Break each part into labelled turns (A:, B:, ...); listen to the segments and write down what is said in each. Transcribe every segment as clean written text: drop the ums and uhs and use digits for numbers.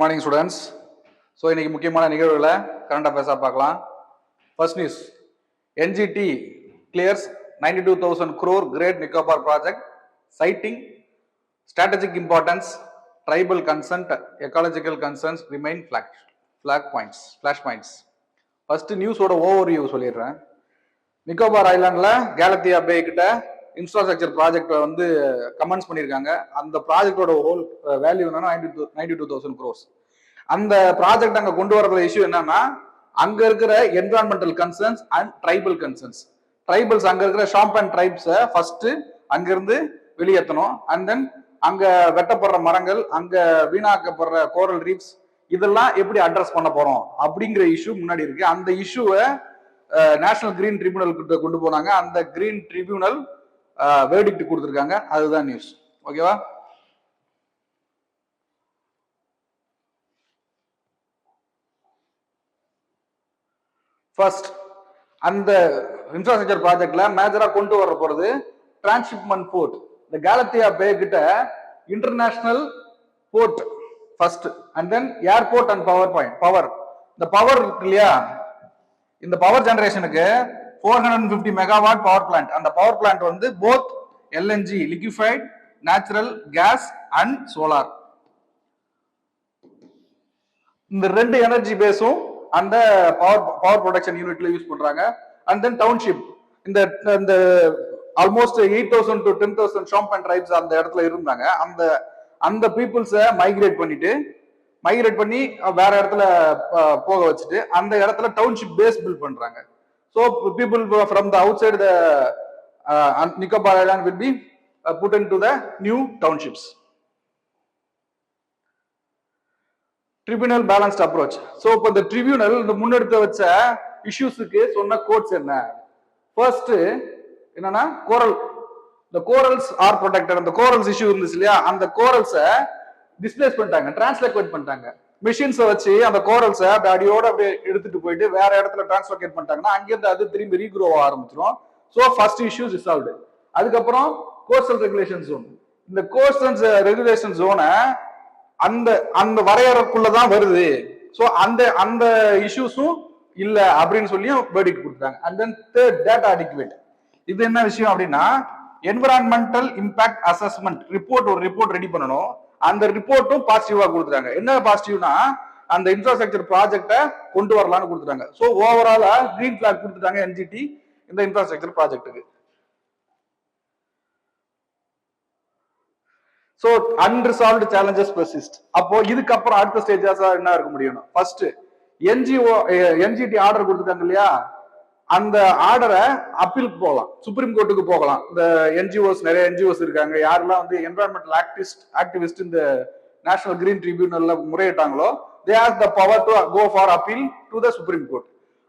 A: Morning students. So இன்னைக்கு முக்கியமான நிகழ்வுகளை கரண்ட் அஃபேர்ஸாக பார்க்கலாம். First news, NGT clears 92,000 crore Great Nicobar project, citing strategic importance, tribal consent, ecological concerns remain flash points. First நியூஸோட overview சொல்லிடுறேன். Nicobar ஐலாண்டில் கேலத்தியா bay கிட்ட infrastructure project வந்து comments பண்ணியிருக்காங்க. அந்த ப்ராஜெக்டோட ஹோல் வேல்யூ என்னன்னா 92,000 crores. அந்த ப்ராஜெக்ட் அங்கே கொண்டு வரதுல இஷ்யூ என்னன்னா, அங்க இருக்கிற environmental concerns and tribal concerns. Tribals அங்க இருக்கிற ஷாம்ப் அண்ட் ட்ரைப்ஸை ஃபர்ஸ்ட் அங்கிருந்து வெளியேற்றணும். அண்ட் தென் அங்க வெட்டப்படுற மரங்கள், அங்க வீணாக்கப்படுற கோரல் ரீப்ஸ், இதெல்லாம் எப்படி அட்ரஸ் பண்ண போறோம் அப்படிங்கிற இஷ்யூ முன்னாடி இருக்கு. அந்த இஷ்யூவை நேஷனல் கிரீன் ட்ரிபியூனல் கிட்ட கொண்டு போனாங்க. அந்த கிரீன் ட்ரிபியூனல் வேர்டிக்ட் கொடுத்துருக்காங்க. அதுதான் நியூஸ். ஓகேவா? ஃபர்ஸ்ட், அந்த இன்ஃப்ராஸ்ட்ரக்சர் ப்ராஜெக்ட்ல மேஜரா கொண்டு வர போறது டிரான்ஸ்ஷிப்மெண்ட் போர்ட். இந்த கேலத்தியா பே கிட்ட international port first, and then airport and power. இந்த பவர் இருக்கு இல்லையா, இந்த பவர் ஜெனரேஷனுக்கு 450 மெகாவாட் பவர் பிளான்ட். அந்த பவர் பிளான்ட் வந்து both LNG liquified natural gas and solar, இந்த ரெண்டு எனர்ஜி பேஸும் அந்த பவர் ப்ரொடக்ஷன் யூனிட்ல யூஸ் பண்றாங்க. அண்ட் தென் டவுன்ஷிப், இந்த ஆல்மோஸ்ட் 8,000 to 10,000 ஷாம்ப் அண்ட் ட்ரைப்ஸ் அந்த இடத்துல இருந்தாங்க. அந்த பீப்புள்ஸை மைக்ரேட் பண்ணி வேற இடத்துல போக வச்சுட்டு அந்த இடத்துல டவுன்ஷிப் பேஸ் பில்ட் பண்றாங்க. So people from the outside the Nicobar island will be put into the new townships. Tribunal balanced approach. So இப்போ இந்த ட்ரிபியூனல் இந்த முன்னெடுத்து வச்ச இஷ்யூஸுக்கு சொன்ன கோட்ஸ் என்ன? ஃபர்ஸ்ட் என்னன்னா, the corals are protected. அந்த கோரல்ஸ் இஷ்யூ இருந்துச்சு இல்லையா, அந்த கோரல்ஸை டிஸ்பிளேஸ் பண்ணிட்டாங்க, டிரான்ஸ்லோகேட் பண்ணிட்டாங்க. மிஷின்ஸை வச்சு அந்த கோரல்ஸை அடியோட அப்படியே எடுத்துட்டு போயிட்டு வேற இடத்துல டிரான்ஸ்லோகேட் பண்ணிட்டாங்கன்னா அங்கிருந்து அது திரும்பி ரீக்ரோ ஆரம்பிச்சிடும். So first issue resolved. அதுக்கப்புறம் கோஸ்டல் ரெகுலேஷன் ஜோன். இந்த கோஸ்டல் ரெகுலேஷன் ஜோனை அந்த வரையறைக்குள்ளதான் வருது. ஸோ அந்த இஷ்யூஸும் இல்ல அப்படின்னு சொல்லியும் வேர்டிக்ட் கொடுத்தாங்க. And then third, data adequate. இது என்ன விஷயம் அப்படின்னா, என்விரான்மெண்டல் இம்பாக்ட் அசஸ்மெண்ட் ஒரு ரிப்போர்ட் ரெடி பண்ணணும். அந்த ரிப்போர்ட்டும் பாசிட்டிவா கொடுத்துட்டாங்க. என்ன பாசிட்டிவ்னா, அந்த இன்ஃப்ராஸ்ட்ரக்சர் ப்ராஜெக்டை கொண்டு வரலாம்னு கொடுத்துட்டாங்க. ஸோ ஓவராலா கிரீன் பிளாக் கொடுத்துட்டாங்க NGT இந்த இன்ஃப்ராஸ்ட்ரக்சர் ப்ராஜெக்ட்டுக்கு. So unresolved challenges persist. அப்போ இதுக்கப்புறம் அடுத்த ஸ்டேஜஸா என்ன இருக்க முடியும்? ஃபர்ஸ்ட், NGT ஆர்டர் கொடுத்துட்டாங்க இல்லையா, அந்த ஆர்டரை அப்பீல் போகலாம், சுப்ரீம் கோர்ட்டுக்கு போகலாம். இந்த NGOs, நிறைய NGOs இருக்காங்க, யாரெல்லாம் வந்து என்விரான்மெண்டல் ஆக்டிவிஸ்ட் இந்த நேஷனல் கிரீன் ட்ரிபியூனல்ல முறையிட்டாங்களோ, they have the power to go for appeal to the Supreme Court.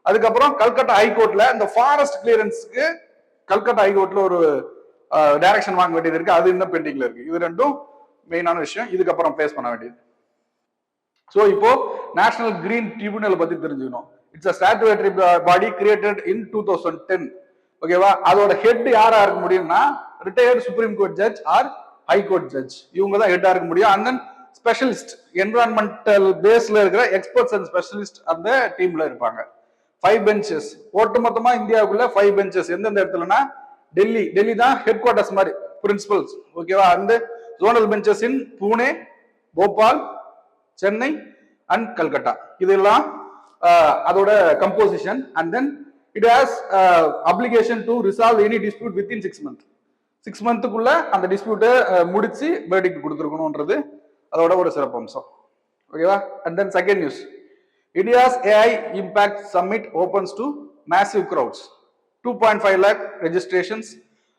A: அதுக்கப்புறம் கல்கட்டா ஹைகோர்ட்ல இந்த ஃபாரஸ்ட் கிளியரன்ஸ்க்கு கல்கட்டா ஹைகோர்ட்ல ஒரு டைரக்ஷன் வாங்க வேண்டியது இருக்கு. அது இன்னும் பெண்டிங்ல இருக்கு. இது ரெண்டும் மெயினான விஷயம், இதுக்கப்புறம் பிளேஸ் பண்ண வேண்டியது. ஸோ இப்போ நேஷனல் கிரீன் ட்ரிபியூனல் பத்தி தெரிஞ்சுக்கணும். It's a statutory body created in 2010. ஓகேவா? அதோட ஹெட் யாரா இருக்க முடியும்னா, retired supreme court judge or high court judge, இவங்க தான் ஹெட்டா இருக்க முடியும். அண்ட் தென் ஸ்பெஷலிஸ்ட், என்விரான்மெண்டல் பேஸ்ல இருக்கிற எக்ஸ்பர்ட்ஸ் அண்ட் ஸ்பெஷலிஸ்ட் அந்த டீம்ல இருப்பாங்க. 5 பெஞ்சஸ், ஒட்டுமொத்தமா இந்தியாவுக்குள்ள 5 பெஞ்சஸ். எந்தெந்த இடத்துலனா, டெல்லி தான் ஹெட் குவார்டர்ஸ் மாதிரி, பிரின்சிபல்ஸ். ஓகேவா? அந்த zonal benches in Pune, Bhopal, Chennai and Calcutta. இதெல்லாம் அதோட composition. And then it has application to resolve any dispute within 6 months. 6 monthக்குள்ள அந்த டிஸ்பியூட்டை முடிச்சு வேர்டிக்ட் கொடுத்துருக்கணும்ன்றது அதோட ஒரு சிறப்பம்சம். ஓகேவா? And then second news, India's AI impact summit opens to massive crowds, 2.5 lakh registrations,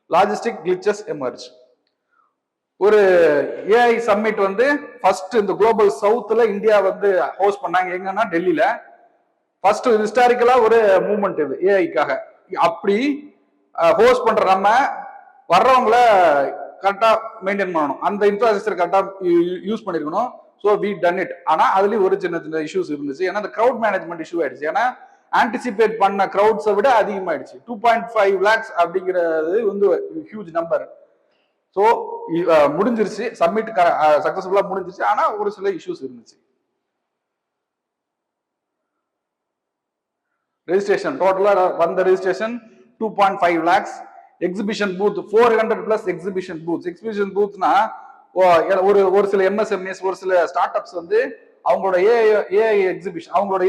A: logistic glitches emerge. ஒரு AI சம்மிட் வந்து ஃபர்ஸ்ட் இந்த குளோபல் சவுத்ல இந்தியா வந்து ஹோஸ்ட் பண்ணாங்க. எங்கன்னா டெல்லியில. ஃபர்ஸ்ட் ஹிஸ்டாரிக்கலா ஒரு மூவ்மெண்ட் இது ஏஐக்காக. அப்படி ஹோஸ்ட் பண்ற நம்ம வர்றவங்கள கரெக்டா மெயின்டைன் பண்ணணும், அந்த இன்ஃப்ராஸ்ட்ரக்சர் கரெக்டா யூஸ் பண்ணிருக்கணும். So we done it. ஆனா அதுலயும் ஒரு சின்ன இஷ்யூஸ் இருந்துச்சு. ஏன்னா இந்த கிரௌட் மேனேஜ்மெண்ட் இஷ்யூ ஆயிடுச்சு. ஏன்னா ஆன்டிசிபேட் பண்ண கிரௌட்ஸை விட அதிகமாயிடுச்சு. 2.5 lakhs அப்படிங்கிறது வந்து ஹியூஜ் நம்பர். ஸோ முடிஞ்சிருச்சு, சப்மிட் சக்சஸ்ஃபுல்லா முடிஞ்சிருச்சு. ஆனா ஒரு சில இஷ்யூஸ் இருந்துச்சு. registration total வந்த registration 2.5 lakhs. Exhibition booth 400 plus exhibition boothனா ஒரு சில MSMEs ஒரு சில ஸ்டார்ட்அப்ஸ் வந்து அவங்களோட ஏஐ எக்ஸிபிஷன் அவங்களோட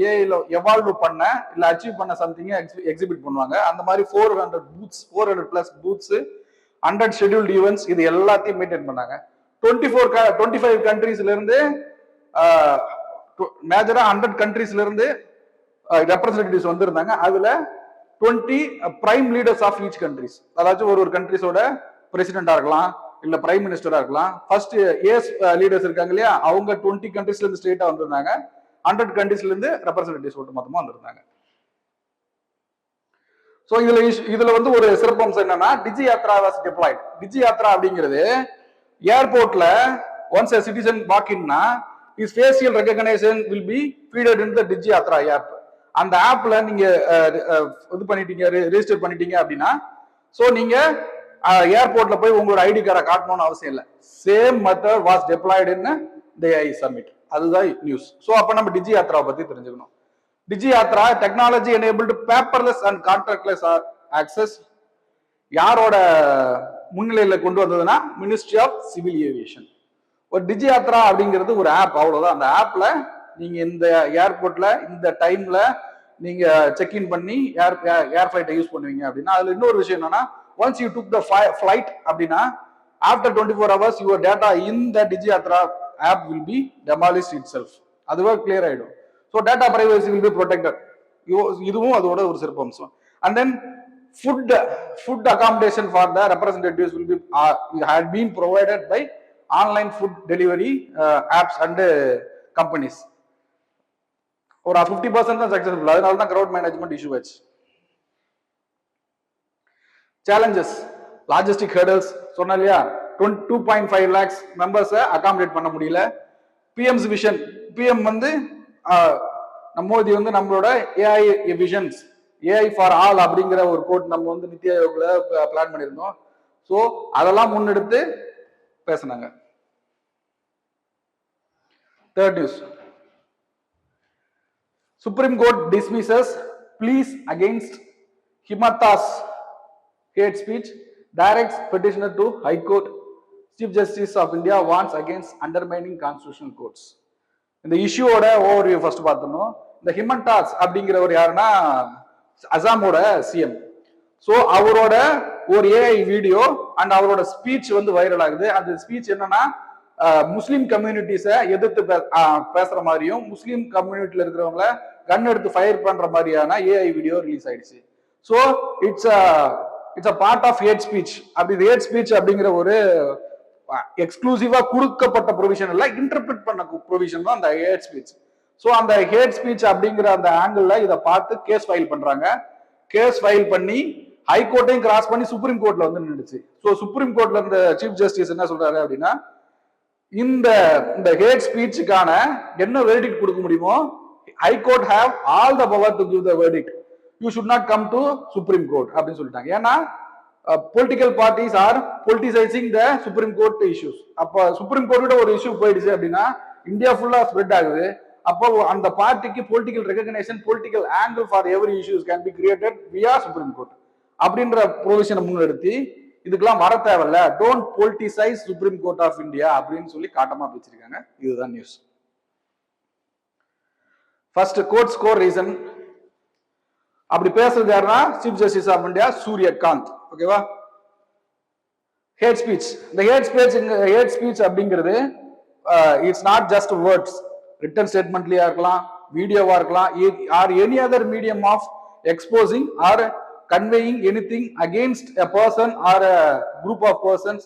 A: ஏஐல எவால்வ் பண்ண இல்ல அச்சீவ் பண்ண சம்திங் எக்ஸிபிட் பண்ணுவாங்க. அந்த மாதிரி 400 பிளஸ் பூத்ஸ் 100 ஷெட்யூல்ட் ஈவெண்ட்ஸ் இது எல்லாத்தையும் மெயின்டைன் பண்ணாங்க. 25 கண்ட்ரீஸ்ல இருந்து மேஜரா 100 கண்ட்ரீஸ்ல இருந்து ரெப்ரசன்டேட்டிவ்ஸ் வந்திருந்தாங்க. அதுல 20 prime leaders of each countries, அதாச்சும் ஒரு கண்ட்ரிஸோட பிரசிடென்டா இருக்கலாம் இல்ல பிரைம் மினிஸ்டரா இருக்கலாம். ஃபர்ஸ்ட் ஏஎஸ் லீடர்ஸ் இருக்காங்க இல்லையா, அவங்க 20 கண்ட்ரீஸ்ல இருந்து ஸ்டேட்டா வந்திருந்தாங்க. 100 கண்ட்ரீஸ்ல இருந்து ரெப்ரசன்டேட்டிவ்ஸ் மொத்தமா வந்திருந்தாங்க. சோ இதுல வந்து ஒரு சிறப்பம்சம் என்னன்னா டிஜி யாத்ரா வாஸ் டிப்ளாய்ட். டிஜி யாத்ரா அப்படிங்கிறது ஏர்போர்ட்ல ஒன்ஸ் a citizen walk inனா his facial recognition will be feeded in the Digi Yatra app. அந்த ஆப்ல நீங்க இது பண்ணிட்டீங்க, ரெஜிஸ்டர் பண்ணிட்டீங்க அப்படின்னா சோ நீங்க ஏர்போர்ட்ல போய் உங்களோட ஐடி கார்டை காட்டணும்னு அவசியம் இல்லை. Same method was deployed in the AI summit. அதுதான் நியூஸ். சோ அப்ப நம்ம டிஜி யாத்ரா பத்தி தெரிஞ்சுக்கணும். DigiYatra technology enabled paperless and contactless access யாரோட முன்னிலையில கொண்டு வந்ததுன்னா மினிஸ்ட்ரி ஆஃப் சிவில் ஏவியேஷன். ஒரு டிஜி யாத்ரா அப்படிங்கிறது ஒரு ஆப், அவ்வளவுதான். அந்த ஆப்ல நீங்க இந்த ஏர்போர்ட்ல இந்த டைம்ல நீங்க செக்இன் பண்ணி ஏர் ஃபிளைட்டை யூஸ் பண்ணுவீங்க அப்படின்னா அதுல இன்னொரு விஷயம் என்னன்னா once you took the flight அப்படின்னா after 24 hours your data in the DigiYatra app will be demolished itself. அதுவே clear ஆயிடும். So data privacy will be protected. இதுவும் அதோட ஒரு சிறப்பம்சம். And then food accommodation for the representatives will be had been provided by online food delivery apps and companies. ஒரு 50% தான் successful. அதனால தான் crowd management issue ஆச்சு. சேலஞ்சஸ், லாஜிஸ்டிக் ஹெர்டல்ஸ் சொன்ன இல்லையா, 2.5 lakhs மெம்பர்ஸை அகாமடேட் பண்ண முடியல. பிஎம்ஸ் விஷன், பிஎம் வந்து மோடி வந்து நம்மளோட AI visions, AI for all அப்படிங்கிற ஒரு கோட் நம்ம வந்து நித்தி ஆயோக்ல பிளான் பண்ணியிருந்தோம். ஸோ அதெல்லாம் முன்னெடுத்து பேசினாங்க. Third news, supreme court dismisses pleas against ஹிமத்தாஸ் hate speech, directs petitioner to High Court. Chief Justice of India warns against undermining constitutional courts. இந்த இஷ்யூவோட ஓவர்வியூ ஃபர்ஸ்ட் பார்த்தோம். இந்த ஹிமந்தாஸ் அப்படிங்கிறவர் யாருன்னா அசாமோட சிஎம். ஸோ அவரோட ஒரு ஏஐ வீடியோ அண்ட் அவரோட ஸ்பீச் வந்து வைரல் ஆகுது. அந்த ஸ்பீச் என்னன்னா முஸ்லீம் கம்யூனிட்டிஸை எதிர்த்து பேசுற மாதிரியும் முஸ்லீம் கம்யூனிட்டியில இருக்கிறவங்கள கன் எடுத்து ஃபயர் பண்ற மாதிரியான ஏஐ வீடியோ ரிலீஸ் ஆயிடுச்சு. So it's a part of hate speech. அப்படி ஹேட் ஸ்பீச் அப்படிங்கிற ஒரு எக்ஸ்க்ளூசிவா கொடுக்கப்பட்ட ப்ரொவிஷன் இல்ல, இன்டர்பிரட் பண்ண ப்ரொவிஷன் தான் அந்த ஹேட் ஸ்பீச். ஸோ அந்த ஹேட் ஸ்பீச் அப்படிங்கிற அந்த ஆங்கிள் இதை பார்த்து கேஸ் ஃபைல் பண்றாங்க. கேஸ் ஃபைல் பண்ணி ஹைகோர்ட்டையும் கிராஸ் பண்ணி சுப்ரீம் கோர்ட்ல வந்து நின்றுச்சு. ஸோ சுப்ரீம் கோர்ட்ல இருந்த சீஃப் ஜஸ்டிஸ் என்ன சொல்றாரு அப்படின்னா, இந்த ஹேட் ஸ்பீச்சுக்கான என்ன வெர்டிக்ட் கொடுக்க முடியுமோ high court have all the power to give the verdict, you should not come to supreme court அப்படின்னு சொல்லிட்டாங்க. ஏன்னா political parties are politicising the supreme court issues. அப்ப சுப்ரீம் கோர்ட்டோட ஒரு இஷ்யூ போயிடுச்சு அப்படின்னா இந்தியா ஃபுல்லா ஸ்ப்ரெட் ஆகுது. அப்போ அந்த பார்ட்டிக்கு political recognition, political angle for every issues can be created வியா சுப்ரீம் கோர்ட் அப்படின்ற ப்ரொவிஷனை முன்னெடுத்து இதுக்கெல்லாம் வர தேவையில்ல, don't politicize supreme court of India அப்படின்னு சொல்லி காட்டமா பேசிருக்காங்க. இதுதான் news. First court score reason. அப்படி பேசுறது யாருன்னா chief justice of India Suryakant. ஓகேவா? Hate speech. இந்த ஹேட் ஸ்பீச் அப்படிங்கிறது it's not just words, return ஸ்டேட்மெண்ட்லயா இருக்கலாம், வீடியோவா இருக்கலாம், or any other medium of exposing R conveying anything against a person or a group of persons,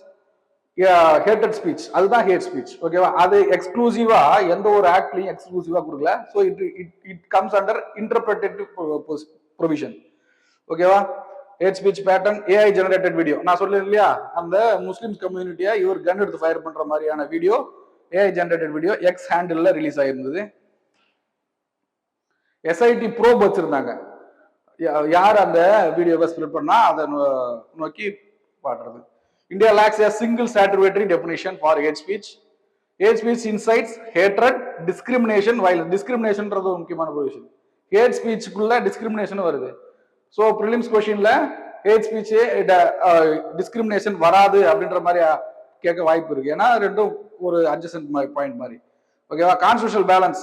A: hated speech. அதுதான் hate speech. ஓகேவா? அது எக்ஸ்க்ளூசிவா எந்த ஒரு ஆக்ட்லயும் எக்ஸ்க்ளூசிவா கொடுக்கல. So it comes under interpretive provision. ஓகேவா? Hate speech pattern, AI generated video. நான் சொல்றேன் இல்லையா, அந்த முஸ்லிம் கம்யூனிட்டியா இவர் கன் எடுத்து ஃபயர் பண்ற மாதிரியான video, AI generated video X ஹேண்டில்ல ரிலீஸ் ஆயிருந்தது. எஸ்ஐடி ப்ரோப் வச்சிருந்தாங்க. யார் அந்த வீடியோவை ஸ்ப்ரெட் பண்ணா அதை நோக்கி பாடுறது. India lacks a single statutory definition for hate speech. Hate speech incites hatred, discrimination, violence. Discriminationன்றது ஒரு முக்கியமான ப்ரொவிஷன். ஹேட் ஸ்பீச்சுக்குள்ள டிஸ்கிரிமினேஷன் வருது. ஸோ ப்ரிலிம்ஸ் கொஸ்டின்ல ஹேட் ஸ்பீச் டிஸ்கிரிமினேஷன் வராது அப்படின்ற மாதிரி கேட்க வாய்ப்பு இருக்கு. ஏன்னா ரெண்டும் ஒரு அட்ஜஸ்ட் பாயிண்ட் மாதிரி. ஓகேவா? Constitutional balance.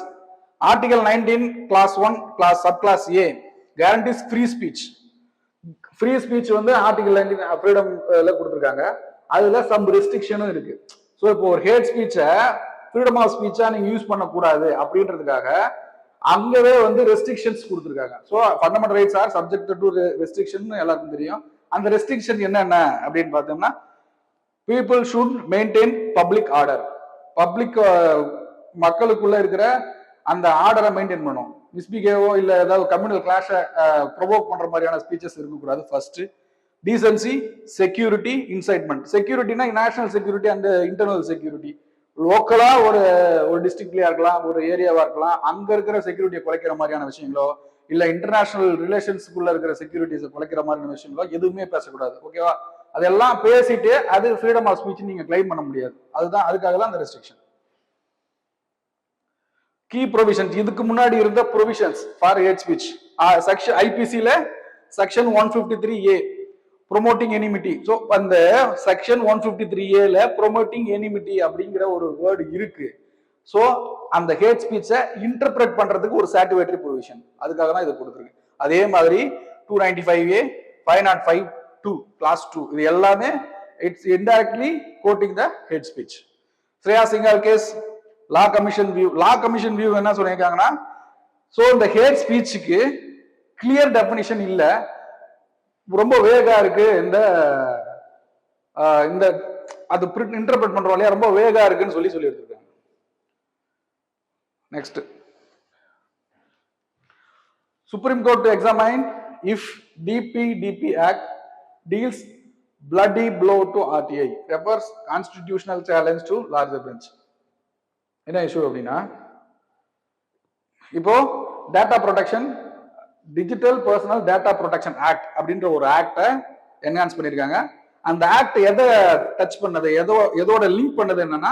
A: Article 19 clause 1 clause sub clause A guarantees free speech. Free speech வந்து ஆர்டிகல் 19 ஃப்ரீடம்ல கொடுத்துருக்காங்க. அதுல சம் ரெஸ்ட்ரிக்ஷனும் இருக்கு. ஸோ இப்போ ஒரு ஹேட் ஸ்பீச்சை ஃப்ரீடம் ஆஃப் ஸ்பீச்சா நீங்க யூஸ் பண்ணக்கூடாது அப்படின்றதுக்காக அங்கவே வந்து ரெஸ்ட்ரிக்ஷன்ஸ் கொடுத்துருக்காங்க. So fundamental rights are subject to restriction எல்லாருக்கும் தெரியும். அந்த ரெஸ்ட்ரிக்ஷன் என்னென்ன அப்படின்னு பார்த்தோம்னா, people should maintain public order. Public மக்களுக்குள்ள இருக்கிற அந்த ஆர்டரை மெயின்டைன் பண்ணும். மிஸ்பிகேவோ இல்லை ஏதாவது கம்யூனல் கிளாஷை ப்ரொவோக் பண்ற மாதிரியான ஸ்பீச்சஸ் இருக்கக்கூடாது. First decency, security, incitement. செக்யூரிட்டினா national security and internal security. லோக்கலா ஒரு டிஸ்ட்ரிக்ட்லயா இருக்கலாம், ஒரு ஏரியாவா இருக்கலாம், அங்க இருக்கிற செக்யூரிட்டியை குலைக்கிற மாதிரியான விஷயங்களோ இல்ல இன்டர்நேஷனல் ரிலேஷன்ஸ்குள்ள இருக்கிற செக்யூரிட்டிஸை குலைக்கிற மாதிரியான விஷயங்களோ எதுவுமே பேசக்கூடாது. ஓகேவா? அதெல்லாம் பேசிட்டு அது ஃப்ரீடம் ஆஃப் ஸ்பீச் நீங்க கிளைம் பண்ண முடியாது. அதுதான், அதுக்காக தான் அந்த ரெஸ்ட்ரிக்ஷன். Key provisions. இதுக்கு முன்னாடி இருந்த provisions for hate speech section ஐபிசில section 153A promoting enmity. So அந்த செக்ஷன் 153Aல ப்ரொமோட்டிங் எனிமிட்டி அப்படிங்கிற ஒரு வேர்டு இருக்கு. ஸோ அந்த ஹேட் ஸ்பீச்சை இன்டர்பிரட் பண்றதுக்கு ஒரு சாட்டிவேட்டரி ப்ரொவிஷன், அதுக்காக தான் இது கொடுத்துருக்கு. அதே மாதிரி 295A 505(2) கிளாஸ் 2 இது எல்லாமே it's indirectly quoting the hate speech. Shreya Singhal case law commission view. Law commission view என்ன சொல்லியிருக்காங்கன்னா, ஸோ இந்த ஹேட் ஸ்பீச்சுக்கு கிளியர் டெஃபினிஷன் இல்லை, ரொம்ப வேகா இருக்கு. இந்த அது இன்டர்பிரட் பண்றோம் இல்லையா, ரொம்ப வேகா இருக்குன்னு சொல்லி எடுத்துருக்காங்க. Next, supreme court to examine if DPDP Act deals bloody blow to RTI refers constitutional challenge to larger bench. என்ன இஷ்யூ அப்படின்னா, இப்போ data protection digital personal data protection act அப்படின்ற ஒரு ஆக்டை என்ஹான்ஸ் பண்ணியிருக்காங்க. அந்த ஆக்ட் எதை டச் பண்ணது, எதோட லிங்க் பண்ணது என்னன்னா,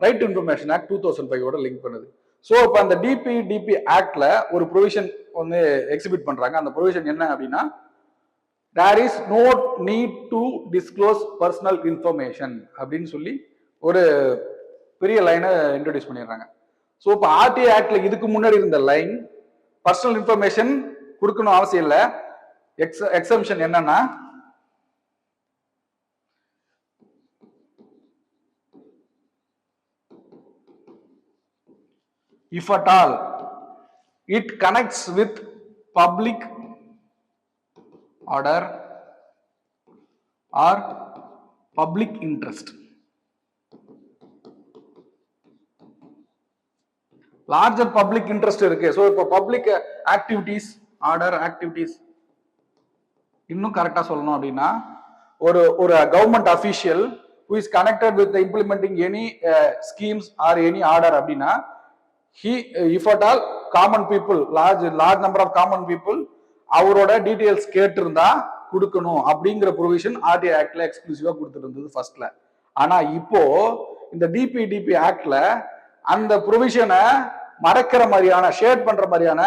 A: right to information act 2005 link பண்ணுது. ஸோ இப்போ அந்த DPDP ஆக்ட்ல ஒரு ப்ரொவிஷன் வந்து எக்ஸிபிட் பண்றாங்க. அந்த ப்ரொவிஷன் என்ன அப்படின்னா, there is no need to disclose personal information அப்படின்னு சொல்லி ஒரு பெரிய லைனை இன்ட்ரோடியூஸ் பண்ணிடுறாங்க. ஸோ இப்போ RTI ஆக்ட்ல இதுக்கு முன்னாடி இருந்த லைன் பர்சனல் இன்ஃபர்மேஷன் கொடுக்கணும் அவசியம் இல்லை. எக்ஸம்ஷன் என்னன்னா, if at all it connects with public order or public interest. Larger public interest இருக்கு. ஸோ இப்போ பப்ளிக் ஆக்டிவிட்டிஸ், ஆர்டர் ஆக்டிவிட்டிஸ் இன்னும் கரெக்டா சொல்லணும் அப்படின்னா, ஒரு government official who is connected with the implementing any schemes or any order அப்படின்னா, if at all common people, large number of common people அவரோட details கேட்டிருந்தா கொடுக்கணும் அப்படிங்கிற ப்ரொவிஷன் RTI ஆக்ட்ல எக்ஸ்க்ளூசிவா கொடுத்துட்டு இருந்தது ஃபர்ஸ்ட்ல. ஆனா இப்போ இந்த DPDP ஆக்ட்ல அந்த ப்ரொவிஷனை மறைக்கிற மாதிரியான, ஷேட் பண்ற மாதிரியான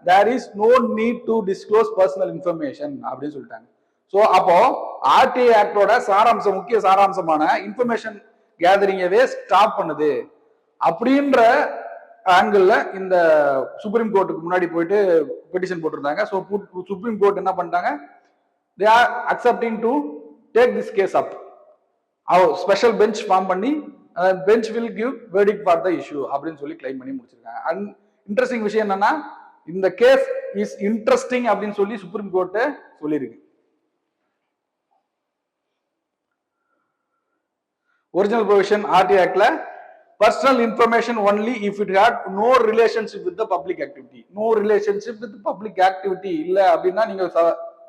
A: there is no need to disclose personal information அப்படின்னு சொல்லிட்டாங்க. ஸோ அப்போ RTI ஆக்டோட சாராம்சம், முக்கிய சாராம்சமான இன்ஃபர்மேஷன் கேதரிங்கவே ஸ்டாப் பண்ணுது அப்படின்ற ஆங்கிள் இந்த சுப்ரீம் கோர்ட்டுக்கு முன்னாடி போயிட்டு பெட்டிஷன் போட்டிருந்தாங்க. ஸோ சுப்ரீம் கோர்ட் என்ன பண்ணிட்டாங்க, they are accepting to take this case up. Special bench form பண்ணி bench will give verdict for the issue அப்படின்னு சொல்லி கிளைம் பண்ணி முடிச்சிருக்காங்க. அண்ட் இன்ட்ரெஸ்டிங் விஷயம் என்னன்னா, இந்த கேஸ் இஸ் இன்ட்ரெஸ்டிங் அப்படின்னு சொல்லி சுப்ரீம் கோர்ட் சொல்லியிருக்கு. ஒரிஜினல் ப்ரொவிஷன் RTI ஆக்ட்ல personal information only if it had no relationship with the public activity. No relationship with public activity இல்ல அப்படின்னா நீங்க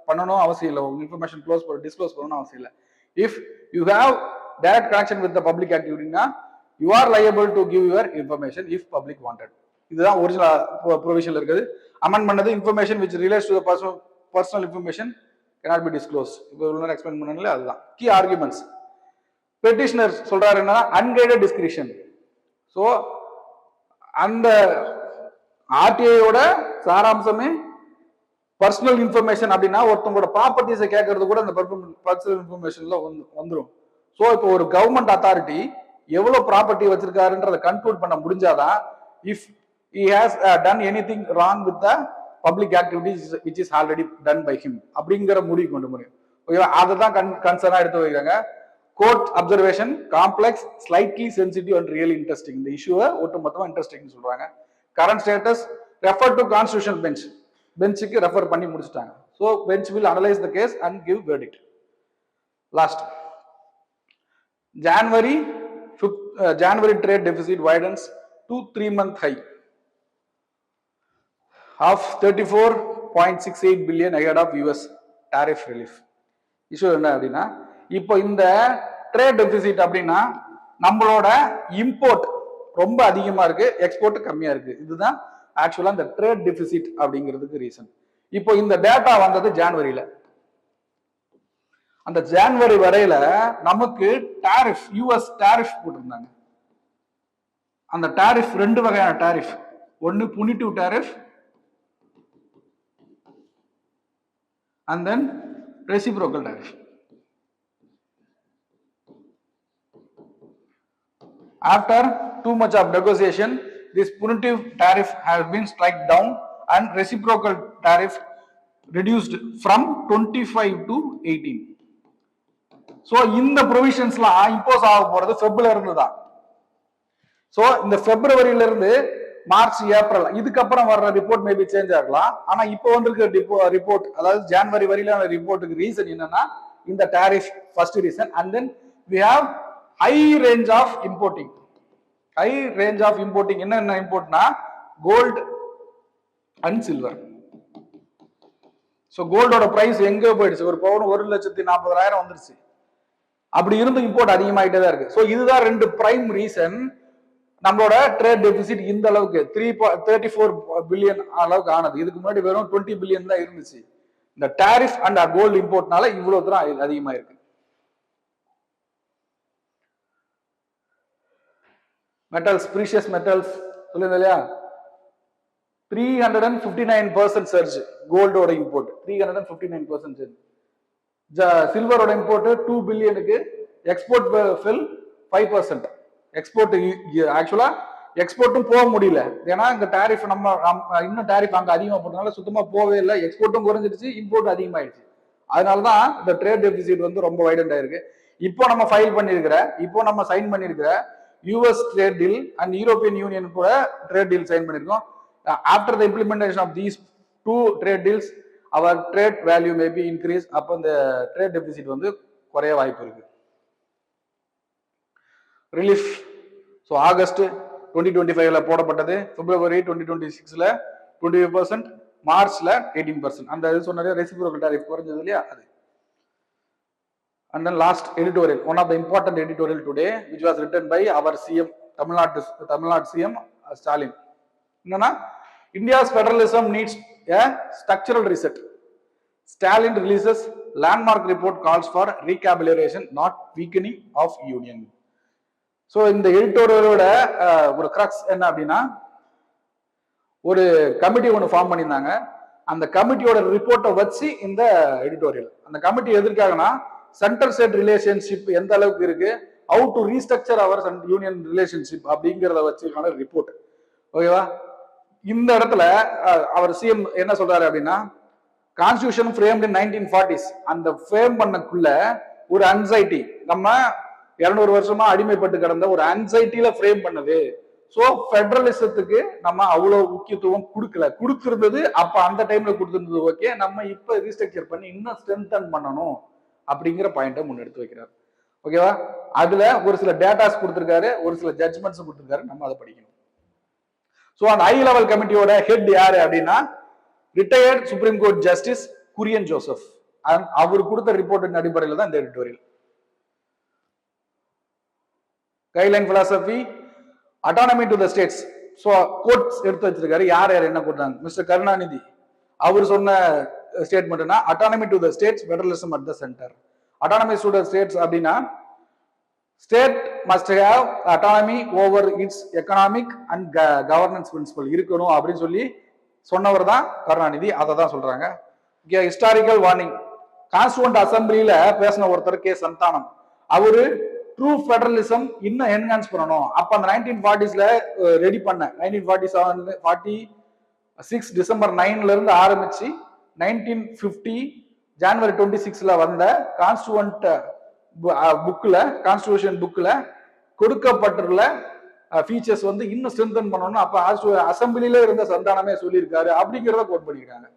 A: பண்ணணும் அவசியம் இல்லை, உங்க இன்ஃபர்மேஷன் டிஸ்க்ளோஸ் பண்ணணும் அவசியம் இல்லை. If you have direct connection with the public activity na you are liable to give your information if public wanted. இதுதான் ஒரிஜினல் ப்ரொவிஷன்ல இருக்குது. அமெண்ட் பண்ணது information which relates to the personal information cannot be disclosed. இப்போ இவ்வளவு explain பண்ணல, அதுதான் key arguments. Petitioner சொல்றாரு என்ன, unguided description. So அந்த RTI சாராம்சமே பர்சனல் இன்ஃபர்மேஷன் அப்படின்னா ஒருத்தவங்களோட ப்ராப்பர்ட்டிஸை கேட்கறது கூட அந்த பர்சனல் இன்ஃபர்மேஷன்ல வந்துடும். ஸோ இப்போ ஒரு கவர்மெண்ட் அத்தாரிட்டி எவ்வளவு ப்ராப்பர்ட்டி வச்சிருக்காருன்றதை கன்க்ளூட் பண்ண முடிஞ்சாதான் if he has done anything wrong with the public activities which is already done by him அப்படிங்கிற முடிவு கொண்டு முடியும். ஓகேவா? அதை தான் கன்சர்னா எடுத்து வைக்கிறாங்க. Court observation complex, slightly sensitive and really interesting. இந்த இஷ்யூவை ஒட்டுமொத்தமா இன்ட்ரெஸ்டிங் சொல்றாங்க. Current status refer to constitutional bench. பெஞ்சுக்கு ரெஃபர் பண்ணி முடிச்சிட்டாங்க. So bench will analyse the case and give verdict. Last January trade deficit widens to 3-month high of 34.68 billion ahead of US tariff relief. Issue என்ன அப்படின்னா, இப்போ இந்த trade deficit அப்படின்னா நம்மளோட import ரொம்ப அதிகமா இருக்கு, எக்ஸ்போர்ட் கம்மியா இருக்கு. இதுதான் ஆக்சுவலா இந்த ட்ரேட் டெபிசிட் அப்படிங்கிறதுக்கு ரீசன். இப்போ இந்த டேட்டா வந்தது ஜான்வரியில. அந்த ஜான்வரி வரையில நமக்கு டாரிஃப், யூஎஸ் டாரிஃப் போட்டிருந்தாங்க. அந்த டாரிஃப் ரெண்டு வகையான டாரிஃப். ஒன்னு punitive tariff and then reciprocal tariff. After too much of negotiation, this punitive tariff has been struck down and reciprocal tariff reduced from 25 to 18. So இந்த ப்ரொவிஷன்ஸ்ல impose ஆக போறது ஃபெப்ரவரியில இருந்து தான். சோ இந்த பிப்ரவரியில இருந்து மார்ச், ஏப்ரல் இதுக்கப்புறம் வர்ற ரிப்போர்ட் மேபி சேஞ்ச் ஆகலாம். ஆனா இப்போ வந்திருக்க ரிப்போர்ட், அதாவது ஜான்வரி வரையிலான ரிப்போர்ட்டுக்கு ரீசன் என்னன்னா இந்த tariff first reason. And then we have high range of importing. High range of importing என்ன இம்போர்ட்னா கோல்டு அண்ட் சில்வர். ஸோ கோல்டோட பிரைஸ் எங்க போயிடுச்சு, ஒரு பவுன் 1,40,000 வந்துருச்சு. அப்படி இருந்து இம்போர்ட் அதிகமாயிட்டே தான் இருக்கு. ஸோ இதுதான் ரெண்டு பிரைம் ரீசன் நம்மளோட ட்ரேட் டெபிசிட் இந்த அளவுக்கு 34 பில்லியன் அளவுக்கு ஆனது. இதுக்கு முன்னாடி வெறும் 20 பில்லியன் தான் இருந்துச்சு. இந்த டாரிஃப் அண்ட் கோல்டு இம்போர்ட்னால இவ்வளவு தூரம் அதிகமா இருக்கு. மெட்டல்ஸ், ப்ரீஷியஸ் மெட்டல்ஸ் சொல்லுங்க இல்லையா, 359% சர்ஜ் கோல்டோட இம்போர்ட், 359% சர்ஜ். சில்வரோட இம்போர்ட் 2 பில்லியனுக்கு, எக்ஸ்போர்ட் ஃபெல் 5%. எக்ஸ்போர்ட் ஆக்சுவலா எக்ஸ்போர்ட்டும் போக முடியல. ஏன்னா இந்த டாரிஃப் நம்ம இன்னும் டாரிஃப் அங்க அதிகமா போட்டதுனால சுத்தமா போவே இல்லை. எக்ஸ்போர்ட்டும் குறைஞ்சிருச்சு, இம்போர்ட் அதிகமாயிடுச்சு. அதனாலதான் இந்த ட்ரேட் டெபிசிட் வந்து ரொம்ப வைடண்ட் ஆயிருக்கு. இப்போ நம்ம ஃபைல் பண்ணிருக்கிற, இப்போ நம்ம சைன் பண்ணிருக்கிற US trade deal and European union கூட ட்ரேட் டீல் சைன் பண்ணிருக்கோம். After the implementation of these 2 trade deals our trade value maybe increase. அப்போ இந்த ட்ரேட் டெபிசிட் வந்து குறைய வாய்ப்பு இருக்கு. ரிலீஃப் ஸோ ஆகஸ்ட் 2025ல போடப்பட்டது, பிப்ரவரி 2026ல 25%, மார்ச்ல 18%. அந்த இது சொன்னது ரெசிப்ரோக்கல் டாரிஃப் குறைஞ்சது இல்லையா அது. And then last editorial, one of the important editorial today, which was written by our CM, Tamil Nadu CM Stalin. என்னன்னா, India's federalism needs a structural reset. Stalin releases landmark report calls for recalibration, not weakening of union. So இந்த எடிட்டோரியலோட ஒரு crux என்ன அப்படின்னா, ஒரு committee ஒன்று form பண்ணியிருந்தாங்க. அந்த கமிட்டியோட ரிப்போர்ட்டை வச்சு இந்த எடிட்டோரியல். அந்த கமிட்டி எதற்காகனா, சென்டர் ஸ்டேட் ரிலேஷன்ஷிப் எந்த அளவுக்கு இருக்கு, how to restructure our union relationship அப்படிங்கிறத வச்சுக்கான ரிப்போர்ட். ஓகேவா? இந்த இடத்துல அவர் சிஎம் என்ன சொல்றாரு அப்படின்னா, கான்ஸ்டிடியூஷன் ஃப்ரேம்ட் இன் 1940s, அந்த ஃப்ரேம் பண்ணக்குள்ள ஒரு அன்சைட்டி, நம்ம 200 வருஷமா அடிமைப்பட்டு கிடந்த ஒரு அன்சைட்டில ஃப்ரேம் பண்ணது. சோ பெடரலிசத்துக்கு நம்ம அவ்வளவு முக்கியத்துவம் கொடுத்திருந்தது அப்ப அந்த டைம்ல கொடுத்திருந்தது. ஓகே, நம்ம இப்ப ரீஸ்ட்ரக்சர் பண்ணி இன்னும் ஸ்ட்ரென்தன் பண்ணணும் அப்படிங்கிற பாயிண்ட முன்னெடுத்து வைக்கிறார். ஓகேவா? அதுல ஒரு சில டேட்டாஸ் கொடுத்திருக்காரு, ஒரு சில ஜட்ஜ்மெண்ட்ஸ் கொடுத்திருக்காரு, நம்ம அதை படிக்கணும். சோ அந்த ஹை லெவல் கமிட்டியோட ஹெட் யாரு அப்படின்னா, retired supreme court justice Kurian Joseph. அவர் கொடுத்த ரிப்போர்ட்டின் அடிப்படையில் தான் இந்த editorial. Guideline philosophy, autonomy to the states. So quotes எடுத்து வச்சிருக்காரு. யார் யார் என்ன கொடுத்தாங்க, மிஸ்டர் கருணாநிதி அவர் சொன்ன ஸ்டேட்மெண்ட்னா, autonomy to the states, federalism at the centre. Autonomy to the states அப்படின்னா, state must have autonomy over its economic and governance principle இருக்கணும் அப்படின்னு சொல்லி சொன்னவர் தான் கருணாநிதி. அதை தான் சொல்றாங்க. Historical warning. கான்ஸ்டியூவன்ட் அசம்பிளியில பேசின ஒருத்தர் கே சந்தானம், அவரு ட்ரூ ஃபெடரலிசம் இன்னும் என்ஹான்ஸ் பண்ணணும். அப்ப அந்த 1940ஸ்ல ரெடி பண்ண 1947 டிசம்பர் 9ல இருந்து ஆரம்பிச்சு 1950 ஜனவரி 26ல வந்த கான்ஸ்டியூவன்ட் புக்ல, கான்ஸ்டிடியூஷன் புக்ல கொடுக்கப்பட்டுள்ள ஃபீச்சர்ஸ் வந்து இன்னும் ஸ்ட்ரென்தன் பண்ணணும். அப்ப அசம்பிளில இருந்த சந்தானமே சொல்லியிருக்காரு அப்படிங்கிறத கோட் பண்ணிருக்காங்க.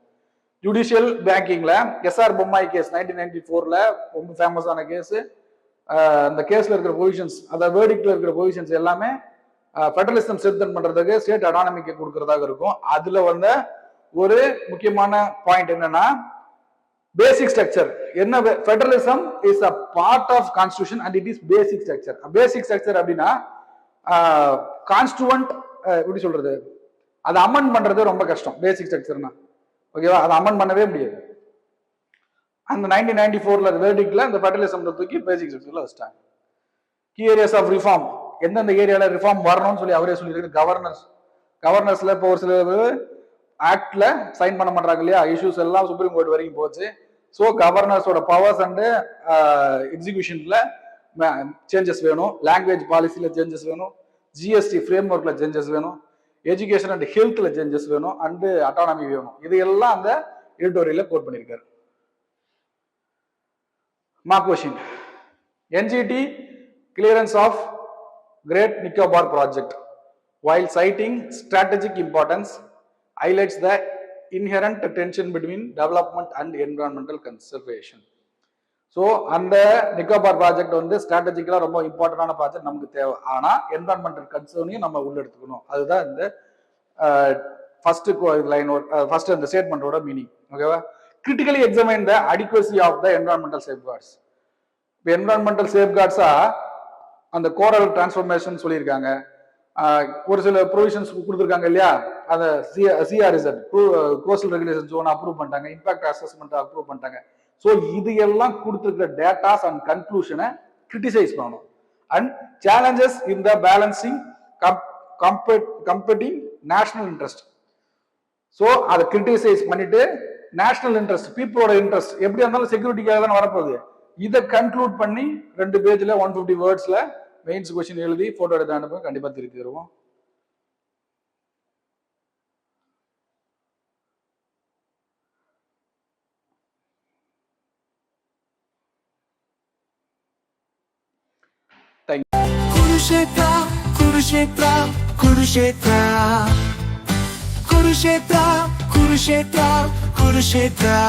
A: ஜுடிஷியல் பேங்கிங்ல எஸ்ஆர் பொம்மாய் கேஸ் 1994ல ரொம்ப ஃபேமஸான கேஸ். அந்த கேஸ்ல இருக்கிற பொசிஷன்ஸ், அதாவது வேர்டிக்ட்ல இருக்கிற பொசிஷன்ஸ் எல்லாமே ஃபெடரலிசம் ஸ்ட்ரென்தன் பண்றதுக்கு ஸ்டேட் அடானமிக்கு கொடுக்கறதாக இருக்கும். அதுல வந்த ஒரு முக்கியமான பாயிண்ட் என்னன்னா பேசிக் ஸ்ட்ரக்சர். என்ன, federalism is a part of constitution and it is basic structure. Basic structure அப்படின்னா கான்ஸ்டியூவன்ட் எப்படி சொல்றது, அதை அமெண்ட் பண்றது ரொம்ப கஷ்டம். பேசிக் ஸ்ட்ரக்சர்னா ஓகேவா, அதை அமெண்ட் பண்ணவே முடியாது. அந்த 1994ல வேர்டிக்ட்ல இந்த ஃபெடரலிசம் தூக்கி பேசிக் ஸ்ட்ரக்சர்ல வச்சிட்டாங்க. கீ ஏரியாஸ் ஆஃப் ரிஃபார்ம், எந்தெந்த ஏரியால ரிஃபார்ம் வரணும்னு சொல்லி அவரே சொல்லியிருக்கு. கவர்னர்ஸ்ல இப்போ ஒரு சில ஆக்ட்ல சைன் பண்ண மாட்டாங்க இல்லையா, இஷ்யூஸ் எல்லாம் சுப்ரீம் கோர்ட் வரைக்கும் போச்சு. ஸோ கவர்னர்ஸோட பவர்ஸ் அண்ட் எக்ஸிகியூஷன்ல சேஞ்சஸ் வேணும், லாங்குவேஜ் பாலிசியில சேஞ்சஸ் வேணும், ஜிஎஸ்டி ஃப்ரேம் ஒர்க்ல சேஞ்சஸ் வேணும், எஜுகேஷன் அண்ட் ஹெல்த்ல சேஞ்சஸ் வேணும், அண்ட் அட்டானமி வேணும். இது எல்லாம் அந்த எடிட்டோரியல்ல கோட் பண்ணியிருக்காரு. Mark question. NGT clearance of Great Nicobar project while citing strategic importance highlights the inherent tension between development and environmental conservation. So அந்த Nicobar project வந்து ஸ்ட்ராட்டஜிக்கலா ரொம்ப இம்பார்ட்டன்டான ப்ராஜெக்ட், நமக்கு தேவை. ஆனா என்விரான்மெண்டல் கன்சர்னையும் நம்ம உள்ள எடுத்துக்கணும். அதுதான் இந்த ஃபர்ஸ்ட் லைன், ஃபர்ஸ்ட் அந்த ஸ்டேட்மெண்டோட மீனிங். ஓகேவா, critically examine the adequacy of the environmental safeguards. இப்போ என்விரான்மெண்டல் சேஃப்கார்ட்ஸா அந்த கோரல் டிரான்ஸ்ஃபர்மேஷன் சொல்லியிருக்காங்க. ஒரு சில ப்ரொவிஷன்ஸ் கொடுத்துருக்காங்க இல்லையா, அந்த CRZ coastal regulation zone approve பண்ணிட்டாங்க, இம்பாக்ட் அசஸ்மெண்ட் அப்ரூவ் பண்ணிட்டாங்க. ஸோ இது எல்லாம் கொடுத்துருக்கிற டேட்டாஸ் அண்ட் கன்க்ளூஷனை கிரிட்டிசைஸ் பண்ணணும். And challenges in the balancing competing national interest. So அதை கிரிட்டிசைஸ் பண்ணிட்டு நேஷனல் இன்ட்ரெஸ்ட், பீப்புளோட இன்ட்ரெஸ்ட் எப்படி இருந்தாலும் செக்யூரிட்டிக்காக தானே வரப்போகுது, இதை கன்க்ளூட் பண்ணி 2 பேஜ்ல 150 வேர்ட்ஸ்ல மெயின்ஸ் கொஸ்டின் எழுதி போட்டோ எடுத்து அனுப்ப கண்டிப்பா திருப்பி தருவோம்.
B: Kurukshetra, Kurukshetra, Kurukshetra, Kurukshetra, Kurukshetra, Kurukshetra.